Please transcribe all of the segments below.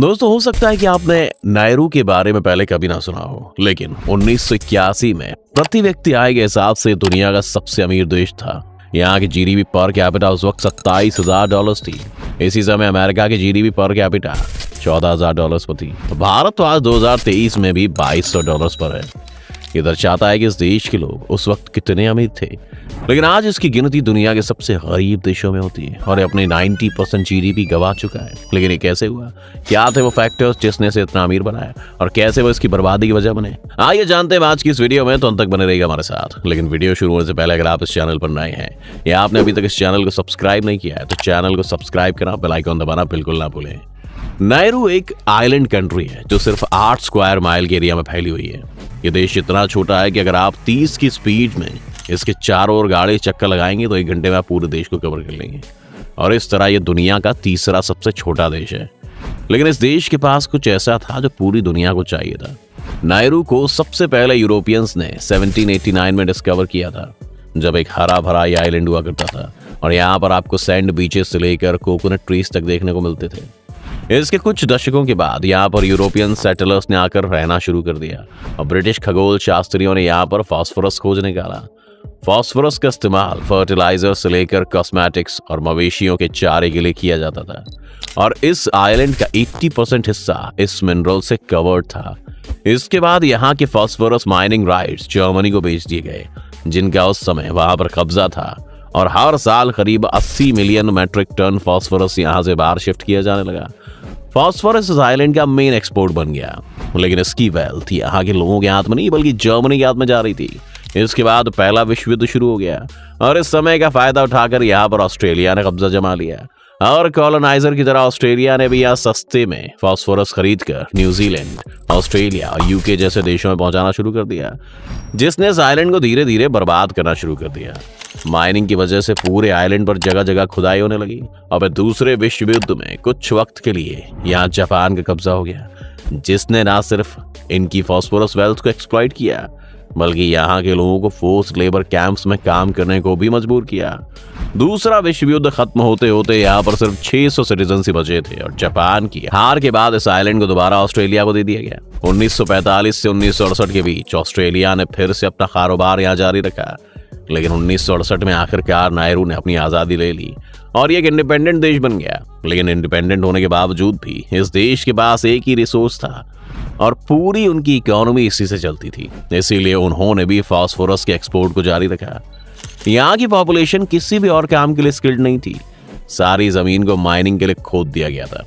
दोस्तों, हो सकता है कि आपने नायरू के बारे में पहले कभी ना सुना हो, लेकिन 1981 में प्रति व्यक्ति आय के हिसाब से दुनिया का सबसे अमीर देश था। यहाँ की जीडीपी पर कैपिटा उस वक्त $27,000 थी। इसी समय अमेरिका की जीडीपी पर कैपिटा $14,000 पर थी। भारत तो आज 2023 में भी $2,200 पर है। ये दर्शाता है कि इस देश के लोग उस वक्त कितने अमीर थे। लेकिन आज इसकी गिनती दुनिया के सबसे गरीब देशों में होती है और ये अपने 90% जीडीपी गवा चुका है। लेकिन ये कैसे हुआ? क्या थे वो फैक्टर्स जिसने इसे इतना अमीर बनाया और कैसे वो इसकी बर्बादी की वजह बने? आइए जानते हैं आज की इस वीडियो में, तो अंत तक बने रहेगा हमारे साथ। लेकिन वीडियो शुरू होने से पहले अगर आप इस चैनल पर नए हैं या आपने अभी तक इस चैनल को सब्सक्राइब नहीं किया है तो चैनल को सब्सक्राइब करना, बेल आइकन दबाना बिल्कुल ना भूलें। नायरू एक आइलैंड कंट्री है जो सिर्फ 8 स्क्वायर माइल के एरिया में फैली हुई है। ये देश इतना छोटा है कि अगर आप 30 की स्पीड में इसके चारों ओर गाड़ी चक्कर लगाएंगे तो 1 घंटे में आप पूरे देश को कवर कर लेंगे। और इस तरह ये दुनिया का तीसरा सबसे छोटा देश है। लेकिन इस देश के पास कुछ ऐसा था जो पूरी दुनिया को चाहिए था। नायरू को सबसे पहले यूरोपियंस ने 1789 में डिस्कवर किया था, जब एक हरा भरा ये आइलैंड हुआ करता था और यहाँ पर आपको सैंड बीचेस से लेकर कोकोनट ट्रीज तक देखने को मिलते थे। इसके कुछ दशकों के बाद यहाँ पर यूरोपियन सेटलर्स ने आकर रहना शुरू कर दिया और ब्रिटिश खगोल शास्त्रियों ने यहाँ पर फास्फोरस खोज निकाला। फास्फोरस का इस्तेमाल फर्टिलाइजर से लेकर कॉस्मेटिक्स और मवेशियों के चारे के लिए किया जाता था और इस आइलैंड का 80% हिस्सा इस मिनरल से कवर्ड था। इसके बाद यहाँ के फास्फोरस माइनिंग राइट्स जर्मनी को बेच दिए गए, जिनका उस समय वहां पर कब्जा था और हर साल करीब 80 मिलियन मैट्रिक टन फास्फोरस यहाँ से बाहर शिफ्ट किया जाने लगा। फास्फोरस इस आइलैंड का मेन एक्सपोर्ट बन गया, लेकिन इसकी वेल्थ यहाँ के लोगों के हाथ में नहीं बल्कि जर्मनी के हाथ में जा रही थी। इसके बाद पहला विश्व युद्ध शुरू हो गया और इस समय का फायदा उठाकर यहाँ पर ऑस्ट्रेलिया ने कब्जा जमा लिया और कॉलोनाइजर की तरह ऑस्ट्रेलिया ने भी यहाँ सस्ते में फास्फोरस खरीदकर न्यूजीलैंड, ऑस्ट्रेलिया और यूके जैसे देशों में पहुंचाना शुरू कर दिया, जिसने इस आइलैंड को धीरे धीरे बर्बाद करना शुरू कर दिया। माइनिंग की वजह से पूरे आइलैंड पर जगह जगह खुदाई होने लगी और दूसरे विश्व युद्ध में कुछ वक्त के लिए यहाँ जापान का कब्जा हो गया, जिसने न सिर्फ इनकी फास्फोरस वेल्थ को एक्सप्लॉइट किया बल्कि यहाँ के लोगों को फोर्स लेबर कैंप्स में काम करने को भी मजबूर किया। दूसरा विश्व युद्ध खत्म होते होते यहाँ पर सिर्फ 600 सिटीजन ही बचे थे और जापान की हार के बाद इस आइलैंड को दोबारा ऑस्ट्रेलिया को दे दिया गया। 1945 से 1968 के बीच ऑस्ट्रेलिया ने फिर से अपना कारोबार यहाँ जारी रखा, लेकिन 1968 में आखिरकार नायरू ने अपनी आज़ादी ले ली और ये एक इंडिपेंडेंट देश बन गया। लेकिन इंडिपेंडेंट होने के बावजूद भी इस देश के पास एक ही रिसोर्स था और पूरी उनकी इकोनॉमी इसी से चलती थी। इसीलिए उन्होंने भी फास्फोरस के एक्सपोर्ट को जारी रखा। यहाँ की पॉपुलेशन किसी भी और काम के लिए स्किल्ड नहीं थी। सारी जमीन को माइनिंग के लिए खोद दिया गया था,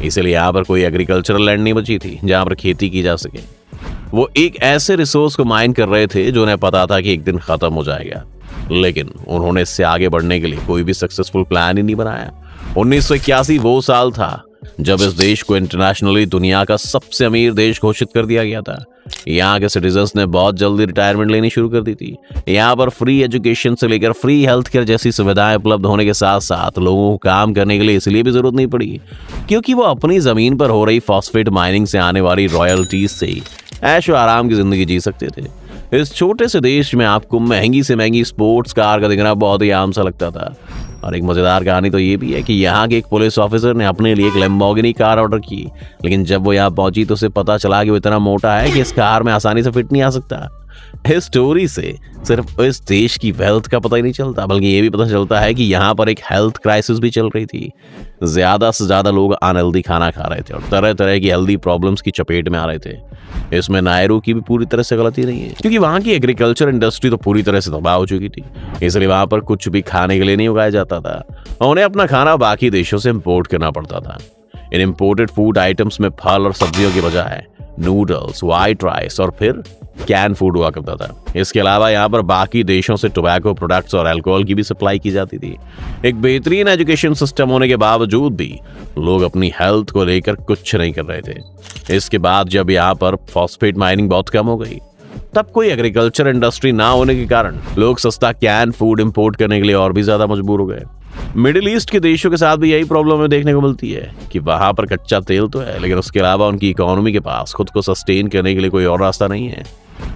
इसलिए यहाँ पर कोई एग्रीकल्चरल लैंड नहीं बची थी जहाँ पर खेती की जा सके। वो एक ऐसे रिसोर्स को माइन कर रहे थे जो उन्हें पता था कि एक दिन खत्म हो जाएगा, लेकिन उन्होंने इससे आगे बढ़ने के लिए कोई भी सक्सेसफुल प्लान ही नहीं बनाया। 1981 वो साल था जब इस देश को इंटरनेशनली दुनिया का सबसे अमीर देश घोषित कर दिया गया था। यहाँ के सिटीजन्स ने बहुत जल्दी रिटायरमेंट लेनी शुरू कर दी थी। यहाँ पर फ्री एजुकेशन से लेकर फ्री हेल्थ केयर जैसी सुविधाएं उपलब्ध होने के साथ साथ लोगों को काम करने के लिए इसलिए भी जरूरत नहीं पड़ी क्योंकि वो अपनी जमीन पर हो रही फॉस्फेट माइनिंग से आने वाली रॉयल्टीज से ही ऐशो आराम की जिंदगी जी सकते थे। इस छोटे से देश में आपको महंगी से महंगी स्पोर्ट्स कार का दिखना बहुत ही आम सा लगता था। और एक मजेदार कहानी तो ये भी है कि यहाँ के एक पुलिस ऑफिसर ने अपने लिए एक लैम्बोर्गिनी कार ऑर्डर की, लेकिन जब वो यहाँ पहुंची तो उसे पता चला कि वो इतना मोटा है कि इस कार में आसानी से फिट नहीं आ सकता। इस स्टोरी से सिर्फ इस देश की वेल्थ का पता ही नहीं चलता बल्कि ये भी पता चलता है कि यहाँ पर एक हेल्थ क्राइसिस भी चल रही थी। ज्यादा से ज्यादा लोग अनहेल्दी खाना खा रहे थे और तरह तरह की हेल्दी प्रॉब्लम्स की चपेट में आ रहे थे। इसमें नायरू की भी पूरी तरह से गलती नहीं है क्योंकि वहाँ की एग्रीकल्चर इंडस्ट्री तो पूरी तरह से तबाह हो चुकी थी, इसलिए वहाँ पर कुछ भी खाने के लिए नहीं उगाया जाता था और उन्हें अपना खाना बाकी देशों से इम्पोर्ट करना पड़ता था। इन इम्पोर्टेड फूड आइटम्स में फल और सब्जियों की बजाय नूडल्स, व्हाइट राइस और फिर कैन फूड हुआ करता था। इसके अलावा यहाँ पर बाकी देशों से टोबैको प्रोडक्ट्स और अल्कोहल की भी सप्लाई की जाती थी। एक बेहतरीन एजुकेशन सिस्टम होने के बावजूद भी लोग अपनी हेल्थ को लेकर कुछ नहीं कर रहे थे। इसके बाद जब यहाँ पर फॉस्फेट माइनिंग बहुत कम हो गई, तब कोई एग्रीकल्चर इंडस्ट्री ना होने के कारण लोग सस्ता कैन फूड इंपोर्ट करने के लिए और भी ज्यादा मजबूर हो गए। मिडिल ईस्ट के देशों के साथ भी यही प्रॉब्लम हमें देखने को मिलती है कि वहां पर कच्चा तेल तो है, लेकिन उसके अलावा उनकी इकोनॉमी के पास खुद को सस्टेन करने के लिए कोई और रास्ता नहीं है।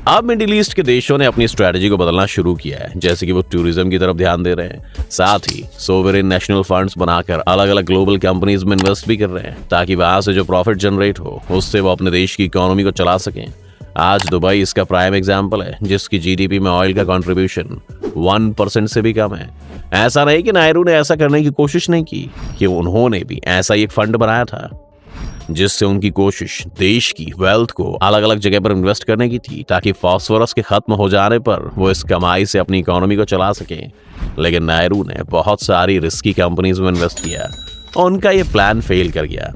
अब मिडिल ईस्ट के देशों ने अपनी स्ट्रेटजी को बदलना शुरू किया है, जैसे कि वो टूरिज्म की तरफ ध्यान दे रहे हैं, साथ ही सोवरेन नेशनल फंड्स बनाकर अलग अलग ग्लोबल कंपनीज में इन्वेस्ट भी कर रहे हैं, ताकि वहां से जो प्रॉफिट जनरेट हो उससे वो अपने देश की इकोनॉमी को चला सकें। आज दुबई इसका प्राइम एग्जाम्पल है, जिसकी जीडीपी में ऑयल का कंट्रीब्यूशन 1% से भी कम है। ऐसा नहीं कि नायडू ने ऐसा करने की कोशिश नहीं की, कि उन्होंने भी ऐसा ही एक फंड बनाया था, जिससे उनकी कोशिश देश की वेल्थ को अलग अलग जगह पर इन्वेस्ट करने की थी, ताकि फास्फोरस के खत्म हो जाने पर वो इस कमाई से अपनी इकोनॉमी को चला सके। लेकिन नायडू ने बहुत सारी रिस्की कंपनीज में इन्वेस्ट किया और उनका ये प्लान फेल कर गया।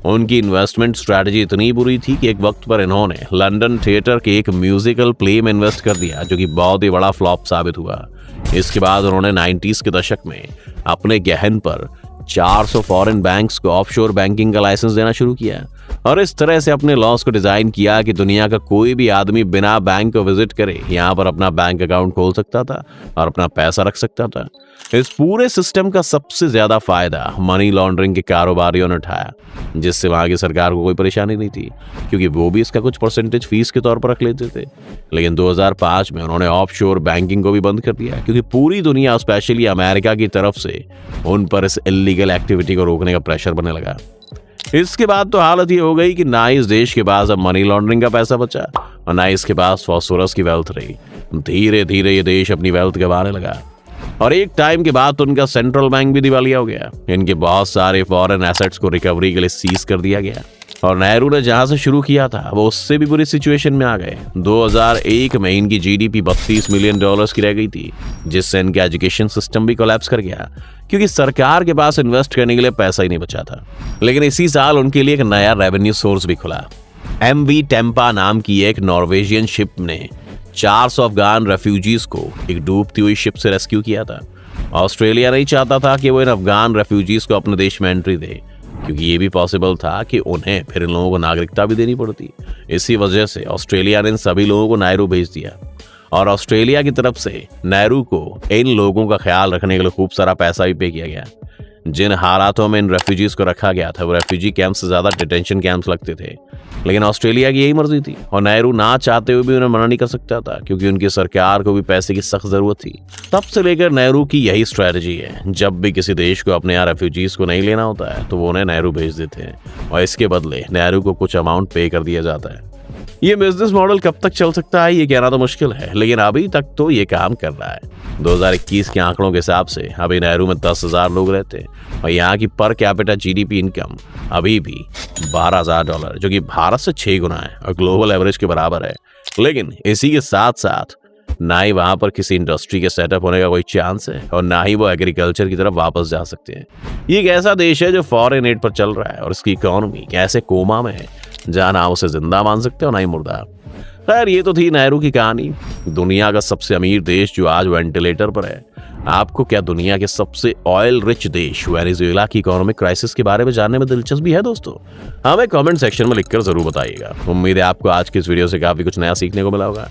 उनकी इन्वेस्टमेंट स्ट्रैटेजी इतनी बुरी थी कि एक वक्त पर इन्होंने लंदन थिएटर के एक म्यूजिकल प्ले में इन्वेस्ट कर दिया, जो कि बहुत ही बड़ा फ्लॉप साबित हुआ। इसके बाद उन्होंने 90s के दशक में अपने गहन पर 400 फॉरेन बैंक्स को ऑफशोर बैंकिंग का लाइसेंस देना शुरू किया और इस तरह से अपने लॉस को डिजाइन किया कि दुनिया का कोई भी आदमी बिना बैंक को विजिट करे यहाँ पर अपना बैंक अकाउंट खोल सकता था और अपना पैसा रख सकता था। इस पूरे सिस्टम का सबसे ज्यादा फायदा मनी लॉन्ड्रिंग के कारोबारियों ने उठाया, जिससे वहां की सरकार को कोई परेशानी नहीं थी, क्योंकि वो भी इसका कुछ परसेंटेज फीस के तौर पर रख लेते थे। लेकिन 2005 में उन्होंने ऑफशोर बैंकिंग को भी बंद कर दिया, क्योंकि पूरी दुनिया स्पेशली अमेरिका की तरफ से उन पर इस इल्लीगल एक्टिविटी को रोकने का प्रेशर बनने लगा। इसके बाद तो हालत ये हो गई कि ना इस देश के पास अब मनी लॉन्ड्रिंग का पैसा बचा और ना इसके पास फास्फोरस की वेल्थ रही। धीरे धीरे ये देश अपनी वेल्थ गंवाने लगा और एक टाइम के बाद तो उनका सेंट्रल बैंक भी दिवालिया हो गया। इनके बहुत सारे फॉरेन एसेट्स को रिकवरी के लिए सीज कर दिया गया और नेहरू ने जहां से शुरू किया था वो उससे भी बुरी सिचुएशन में आ गए। 2001 में इनकी जीडीपी $32 मिलियन की रह गई थी, जिससे इनका एजुकेशन सिस्टम भी कोलैप्स कर गया, क्योंकि सरकार के पास इन्वेस्ट करने के लिए पैसा ही नहीं बचा था। लेकिन इसी साल उनके लिए एक नया रेवेन्यू सोर्स भी खुला। MV टेम्पा नाम की एक नॉर्वेजियन शिप ने 400 अफगान रेफ्यूजीज को एक डूबती हुई शिप से रेस्क्यू किया था। ऑस्ट्रेलिया नहीं चाहता था कि वो इन अफगान रेफ्यूजीज को अपने देश में एंट्री दे, क्योंकि ये भी पॉसिबल था कि उन्हें फिर इन लोगों को नागरिकता भी देनी पड़ती। इसी वजह से ऑस्ट्रेलिया ने इन सभी लोगों को नायरू भेज दिया और ऑस्ट्रेलिया की तरफ से नेहरू को इन लोगों का ख्याल रखने के लिए खूब सारा पैसा भी पे किया गया। जिन हालातों में इन रेफ्यूजीज को रखा गया था वो रेफ्यूजी कैंप से ज्यादा डिटेंशन कैंप्स लगते थे, लेकिन ऑस्ट्रेलिया की यही मर्जी थी और नेहरू ना चाहते हुए भी उन्हें मना नहीं कर सकता था, क्योंकि उनकी सरकार को भी पैसे की सख्त जरूरत थी। तब से लेकर नेहरू की यही स्ट्रेटजी है, जब भी किसी देश को अपने यहाँ रेफ्यूजीज को नहीं लेना होता है तो वो उन्हें नेहरू भेज देते हैं और इसके बदले नेहरू को कुछ अमाउंट पे कर दिया जाता है। ये बिजनेस मॉडल कब तक चल सकता है ये कहना तो मुश्किल है, लेकिन अभी तक तो ये काम कर रहा है। 2021 के आंकड़ों के हिसाब से अभी नेहरू में 10,000 लोग रहते हैं और यहाँ की पर कैपिटा जीडीपी इनकम अभी भी $12,000, जो कि भारत से 6 गुना है और ग्लोबल एवरेज के बराबर है। लेकिन इसी के साथ साथ ना ही वहां पर किसी इंडस्ट्री के सेटअप होने का कोई चांस है और ना ही वो एग्रीकल्चर की तरफ वापस जा सकते हैं। ये एक ऐसा देश है जो फॉरेन एड पर चल रहा है और इसकी इकोनॉमी ऐसे कोमा में है जहां ना उसे जिंदा मान सकते हो ना ही मुर्दा। खैर, ये तो थी नेहरू की कहानी, दुनिया का सबसे अमीर देश जो आज वेंटिलेटर पर है। आपको क्या दुनिया के सबसे ऑयल रिच देश वेनेजुएला की इकोनॉमिक क्राइसिस के बारे में जानने में दिलचस्पी है दोस्तों? हमें कमेंट सेक्शन में लिखकर जरूर बताइएगा। उम्मीद है आपको आज की इस वीडियो से काफी कुछ नया सीखने को मिला होगा।